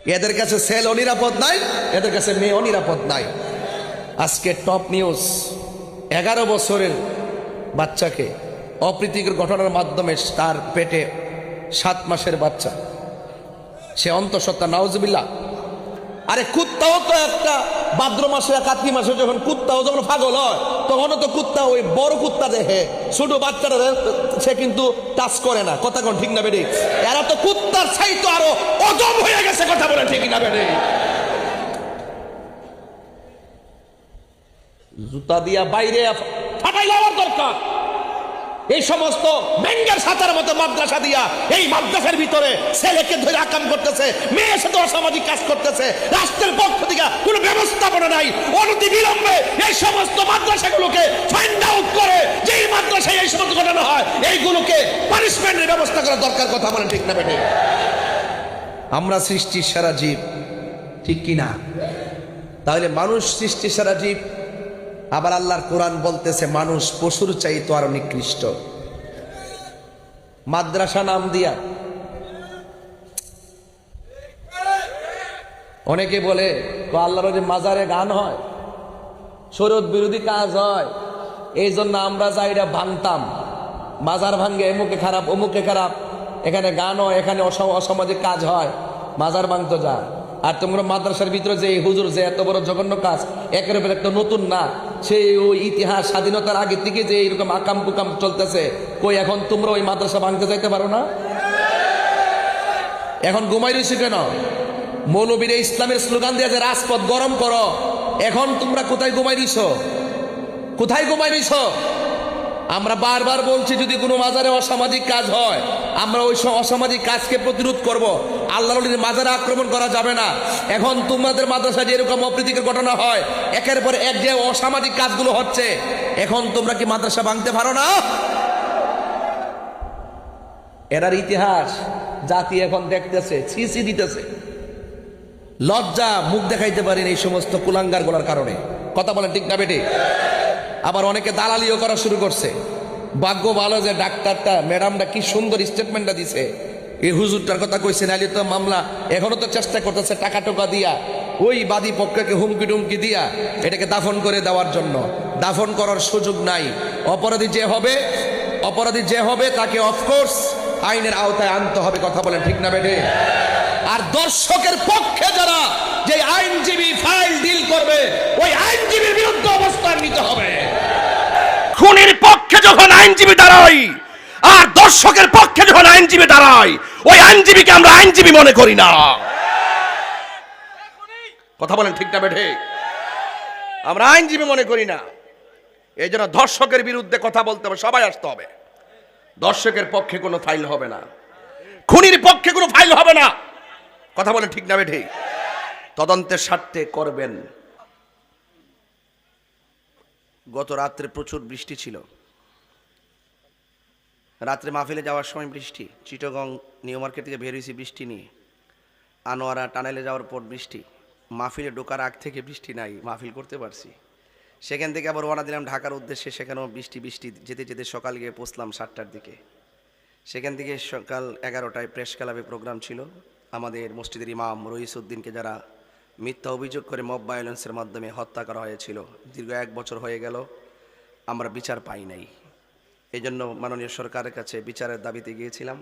এদের কাছে ছেলেও নিরাপদ নাই, এদের কাছে মেয়েও নিরাপদ নাই। আজকে টপ নিউজ, 11 বছরের বাচ্চাকে অপ্রীতিকর ঘটনার মাধ্যমে তার পেটে 7 মাসের বাচ্চা, সে অন্তঃসত্ত্বা, নাউজুবিল্লাহ। আরে কুত্তাও তো একটা ভাদ্র মাসে, কার্তিক মাসে যখন কুত্তাও যখন পাগল হয়, তখনও তো কুত্তা ওই বড় কুত্তা দেখে, ছোট বাচ্চাটা সে কিন্তু টাচ করে না। কথা কোন ঠিক না বেড়ে? এরা তো কুত্তার ছাই তো আরো অজব হয়ে গেছে। কথা বলেন ঠিক না বেড়ে? জুতা দিয়া বাইরে ফাটাই যাওয়ার দরকার। এই সমস্ত ব্যাঙ্গের সাঁতার মতো মাদ্রাসা দিয়া এই মাদ্রাসার ভিতরে ছেলেকে ধরে আকাম করতেছে, মেয়ের সাথে অসামাজিক কাজ করতেছে, রাষ্ট্রের পক্ষ থেকে কোনো ব্যবস্থাপনা নাই। অনতি বিলম্বে এই সমস্ত মাদ্রাসাগুলোকে ফাইন্ড আউট করে, যেই মাদ্রাসায় এই সমস্ত ঘটনা হয় এইগুলোকে পানিশমেন্টের ব্যবস্থা করা দরকার। কথা বলেন ঠিক না বেটে? আমরা সৃষ্টির সেরা জীব, ঠিক কিনা? তাহলে মানুষ সৃষ্টির সেরা জীব, আবার আল্লাহর কোরআন বলতেছে মানুষ পশুর চাইতে আরো নিকৃষ্ট। মাদ্রাসা নাম দিয়া অনেকে বলে আল্লাহর যে মাজারে গান হয়, শরীয়ত বিরোধী কাজ হয়, এই জন্য আমরা যাইরা ভাঙতাম। মাজার ভাঙ্গে এমুকে খারাপ, অমুকে খারাপ, এখানে গান হয়, এখানে অসামাজিক কাজ হয়, মাজার ভাঙতো যা। আর তোমরা মাদ্রাসার ভিতরে যে হুজুর যে এত বড় জঘন্য কাজ, একের উপর একটা নতুন না, সেই ওই ইতিহাস স্বাধীনতার আগে থেকে যে এরকম আকাম কুকাম চলতেছে, কই এখন তোমরা ওই মাদ্রাসা ভাঙতে যাইতে পারো না? এখন ঘুমাই রয়েছে কেন? মৌলবীরে ইসলামের স্লোগান দিয়ে যে রাজপথ গরম করো, এখন তোমরা কোথায় ঘুমাই রইছ? কোথায় ঘুমাই রইছ? আমরা বারবার বলছি যদি কোনো মাজারে অসামাজিক কাজ হয়, আমরা ওই অসামাজিক কাজকে প্রতিরোধ করব। আল্লাহর ওলির মাজারে আক্রমণ করা যাবে না। এখন তোমাদের মাদ্রাসায় যে এরকম অপ্রীতিকর ঘটনা হয়, একের পর এক যে অসামাজিক কাজগুলো হচ্ছে, এখন তোমরা কি মাদ্রাসা ভাঙতে পারো না? এরার ইতিহাস জাতি এখন দেখতেছে, ছিছি দিতেছে, লজ্জা মুখ দেখাইতে পারেন এই সমস্ত কুলাঙ্গার গুলার কারণে। কথা বলেন ঠিক না বেটে? আবার অনেকে দালালিও করা শুরু করছে। ভাগ্য ভালো যে ডাক্তারটা, ম্যাডামটা কি সুন্দর স্টেটমেন্টটা দিছে, এই হুজুরটার কথা কইছে, নাইলে তো মামলা এখনো তো চেষ্টা করতেছে টাকা টোকা দিয়া, ওই বাদী পক্ষকে হুমকি টুমকি দিয়া এটাকে দাফন করে দেওয়ার জন্য। দাফন করার সুযোগ নাই। অপরাধী যে হবে তাকে অফকোর্স আইনের আওতায় আনতে হবে। কথা বলেন ঠিক না বেটে? আর দর্শকের পক্ষে যারা যে আইনজীবী ফাইল ডিল করবে, ওই আইনজীবীর বিরুদ্ধে অবস্থান নিতে হবে। খুনির পক্ষে যখন আইনজীবী দাঁড়ায় আর দর্শকের পক্ষে যখন আইনজীবী দাঁড়ায়, ওই আইনজীবীকে আমরা আইনজীবী মনে করি না। কথা বলেন ঠিক না বেঠে? আমরা আইনজীবী মনে করি না। এই জন্য দর্শকের বিরুদ্ধে কথা বলতে হবে, সবাই আসতে হবে। দর্শকের পক্ষে কোনো ফাইল হবে না, খুনির পক্ষে কোনো ফাইল হবে না। কথা বলেন ঠিক না বেঠে? তদন্তের স্বার্থে করবেন। গত রাত্রে প্রচুর বৃষ্টি ছিল। রাত্রে মাহফিলে যাওয়ার সময় বৃষ্টি, চিটাগং নিউ মার্কেট থেকে বের হয়েছি বৃষ্টি নিয়ে, আনোয়ারা টানেলে যাওয়ার পর বৃষ্টি, মাহফিলে ঢোকার আগ থেকে বৃষ্টি নাই, মাহফিল করতে পারছি। সেখান থেকে আবার রওনা দিলাম ঢাকার উদ্দেশ্যে, সেখানেও বৃষ্টি যেতে যেতে সকাল গিয়ে পৌঁছলাম 7টার দিকে। সেখান থেকে সকাল 11টায় প্রেস ক্লাবে প্রোগ্রাম ছিল। আমাদের মসজিদের ইমাম রইসউদ্দিনকে যারা মিথ্যা অভিযোগ করে মব ভায়োলেন্সের মাধ্যমে হত্যা করা হয়েছিল, দীর্ঘ 1 বছর হয়ে গেল, আমরা বিচার পাই নাই। এই জন্য মাননীয় সরকারের কাছে বিচারের দাবিতে গিয়েছিলাম,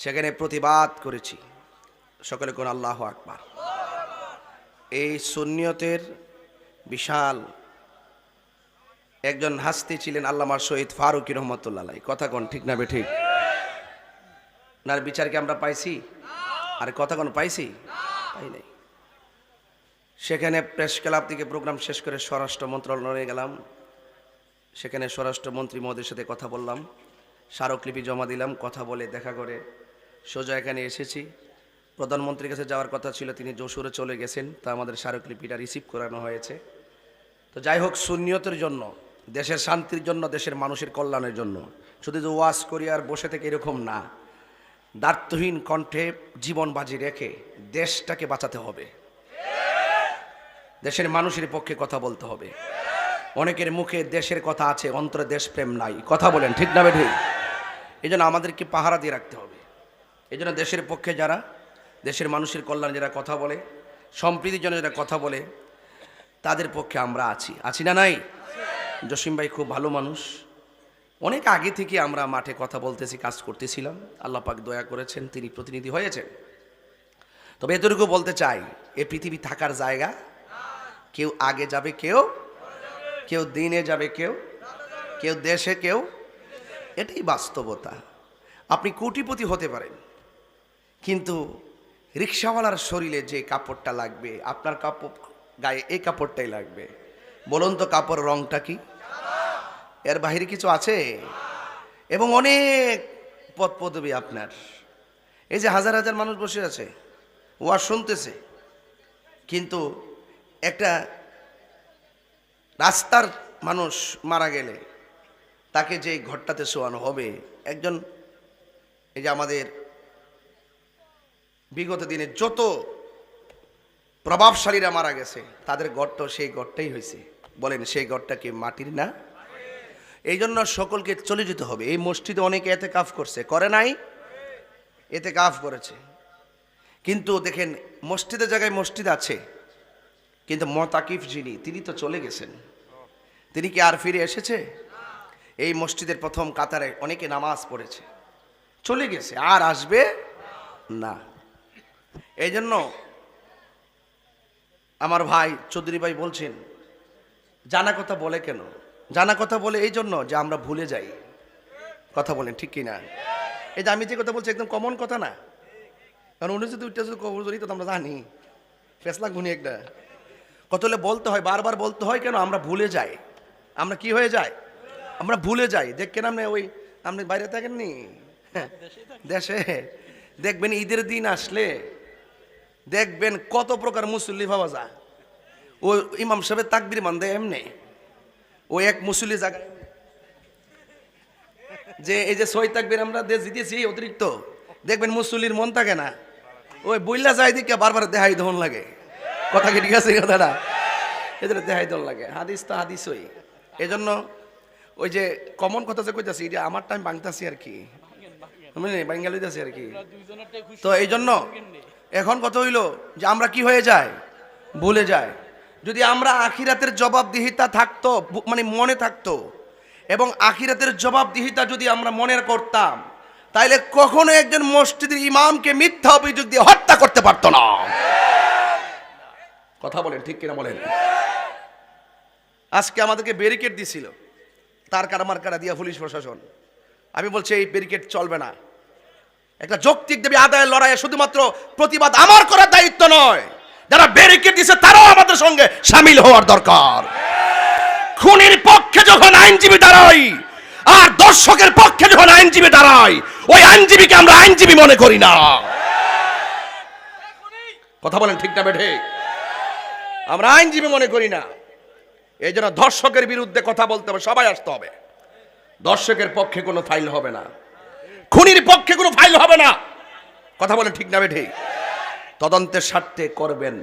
সেখানে প্রতিবাদ করেছি। সকলে কোন আল্লাহু আকবার। এই সুন্নিয়তের বিশাল একজন হাস্তি ছিলেন আল্লামা শহীদ ফারুকী রহমতুল্লাহ আলাইহি। কথা কোন ঠিক না বেঠিক? নার বিচারকে আমরা পাইছি? আর কথা কোন পাইছি? পাই নাই। সেখানে প্রেস ক্লাব থেকে প্রোগ্রাম শেষ করে স্বরাষ্ট্র মন্ত্রণালয়ে গেলাম। সেখানে স্বরাষ্ট্রমন্ত্রী মহোদয়ের সাথে কথা বললাম, স্মারকলিপি জমা দিলাম। কথা বলে দেখা করে সোজা এখানে এসেছি। প্রধানমন্ত্রীর কাছে যাওয়ার কথা ছিল, তিনি যশোরে চলে গেছেন, তা আমাদের স্মারকলিপিটা রিসিভ করানো হয়েছে। তো যাই হোক, সুন্নিয়তের জন্য, দেশের শান্তির জন্য, দেশের মানুষের কল্যাণের জন্য, শুধু যে ওয়াজ করি আর বসে থেকে এরকম না, দার্থহীন কণ্ঠে জীবন বাজি রেখে দেশটাকে বাঁচাতে হবে, দেশের মানুষের পক্ষে কথা বলতে হবে। অনেকের মুখে দেশের কথা আছে, অন্তরে দেশপ্রেম নাই। কথা বলেন ঠিক না বেঠিক? এই জন্য আমাদেরকে পাহারা দিয়ে রাখতে হবে। এই জন্য দেশের পক্ষে যারা দেশের মানুষের কল্যাণে যারা কথা বলে, সম্প্রীতির জন্য যারা কথা বলে, তাদের পক্ষে আমরা আছি না নাই? জসিম ভাই খুব ভালো মানুষ। অনেক আগে থেকে আমরা মাঠে কথা বলতেছি, কাজ করতেছিলাম। আল্লাহ পাক দয়া করেছেন, তিনি প্রতিনিধি হয়েছেন। তবে এতটুকু বলতে চাই, এ পৃথিবী থাকার জায়গা। কেউ আগে যাবে, কেউ দিনে যাবে, কেউ দেশে, কেউ। এটাই বাস্তবতা। আপনি কোটিপতি হতে পারেন, কিন্তু রিক্সাওয়ালার শরীরে যে কাপড়টা লাগবে, আপনার কাপড় গায়ে এই কাপড়টাই লাগবে। বলুন তো, কাপড় রংটা কি? এর বাহিরে কিছু আছে? এবং অনেক পদ পদবী আপনার। এই যে হাজার হাজার মানুষ বসে আছে, ওয়াজ শুনতেছে, কিন্তু একটা রাস্তার মানুষ মারা গেলে তাকে যে ঘরটাতে শোয়ানো হবে, একজন, এই যে আমাদের বিগত দিনে যত প্রভাবশালীরা মারা গেছে, তাদের ঘরটাও সেই ঘরটাই হয়েছে। বলেন, সেই ঘরটা কি মাটির না? এই জন্য সকলকে চলে যেতে হবে। এই মসজিদে অনেকে এতেকাফ করছে, করে নাই? এতেকাফ করেছে, কিন্তু দেখেন মসজিদের জায়গায় মসজিদ আছে, কিন্তু মুতাকিফ যিনি, তিনি তো চলে গেছেন। তিনি কি আর ফিরে এসেছে? এই মসজিদের প্রথম কাতারে অনেকে নামাজ পড়েছে, চলে গেছে, আর আসবে না। এই জন্য আমার ভাই চৌধুরী ভাই বলছেন, জানা কথা বলে কেন? জানা কথা বলে এই জন্য যে আমরা ভুলে যাই। কথা বলেন ঠিক কিনা? এই যে আমি যে কথা বলছি একদম কমন কথা না, কারণ উনি যদি উঠতে যদি কবর ধরি তো আমরা জানি ফেসলা গুনি একটা কত হলে বলতে হয়, বারবার বলতে হয়। কেন? আমরা ভুলে যাই। আমরা কি হয়ে যায়? আমরা ভুলে যাই। দেখেন আপনি ওই, আপনি বাইরে থাকেননি, দেশে দেখবেন ঈদের দিন আসলে দেখবেন কত প্রকার মুসল্লি পাওয়া যায়। ও ইমাম সাহেবের তাকবীর মান দেয় এমনি, ওই এক মুসল্লি জায়গায় যে এই যে ছয় তাকবীর আমরা দিতেছি অতিরিক্ত, দেখবেন মুসল্লির মন থাকে না, ওই বইলা যায় দিকে বারবার দেহাই দহন লাগে। কথা কি ঠিক আছে? কথাটা এদের দেহাই দহন লাগে। হাদিস তো হাদিসই। এই জন্য ওই যে কমন কথা যে কইতাছি, এটা আমার টাইম বাংতাছি আর কি, বাঙ্গালি আছে আর কি। তো এই জন্য এখন কথা হইল যে আমরা কি হয়ে যায়? ভুলে যায়। যদি আমরা আখিরাতের জবাবদিহিতা থাকতো, মানে মনে থাকতো, এবং আখিরাতের জবাবদিহিতা যদি আমরা মনে করতাম, তাইলে কখনো একজন মসজিদের ইমামকে মিথ্যা অভিযোগ দিয়ে হত্যা করতে পারতো না। কথা বলেন ঠিক কিনা বলেন? আজকে আমাদেরকে ব্যারিকেড দিছিল, তার কারামার্কারা দিয়া পুলিশ প্রশাসন। আমি বলছি এই ব্যারিকেড চলবে না। একটা যৌক্তিক দাবি আদায়ের লড়াইয়ে শুধুমাত্র প্রতিবাদ আমার করার দায়িত্ব নয়, যারা ব্যারিকেড দিছে তারাও আমাদের সঙ্গে শামিল হওয়ার দরকার। খুনির পক্ষে যখন আইনজীবী দাঁড়াই, আর দর্শকের পক্ষে যখন আইনজীবী দাঁড়াই, ওই আইনজীবীকে আমরা আইনজীবী মনে করি না। কথা বলেন ঠিক না বেঠে? আমরা আইনজীবী মনে করি না। এই জন্য দর্শকের বিরুদ্ধে কথা বলতে হবে, সবাই আসতে হবে। দর্শকের পক্ষে কোনো ফাইল হবে না, খুনির পক্ষে কোনো ফাইল হবে না। কথা বলেন ঠিক না বেঠে? তদন্তের স্বার্থে করবেন।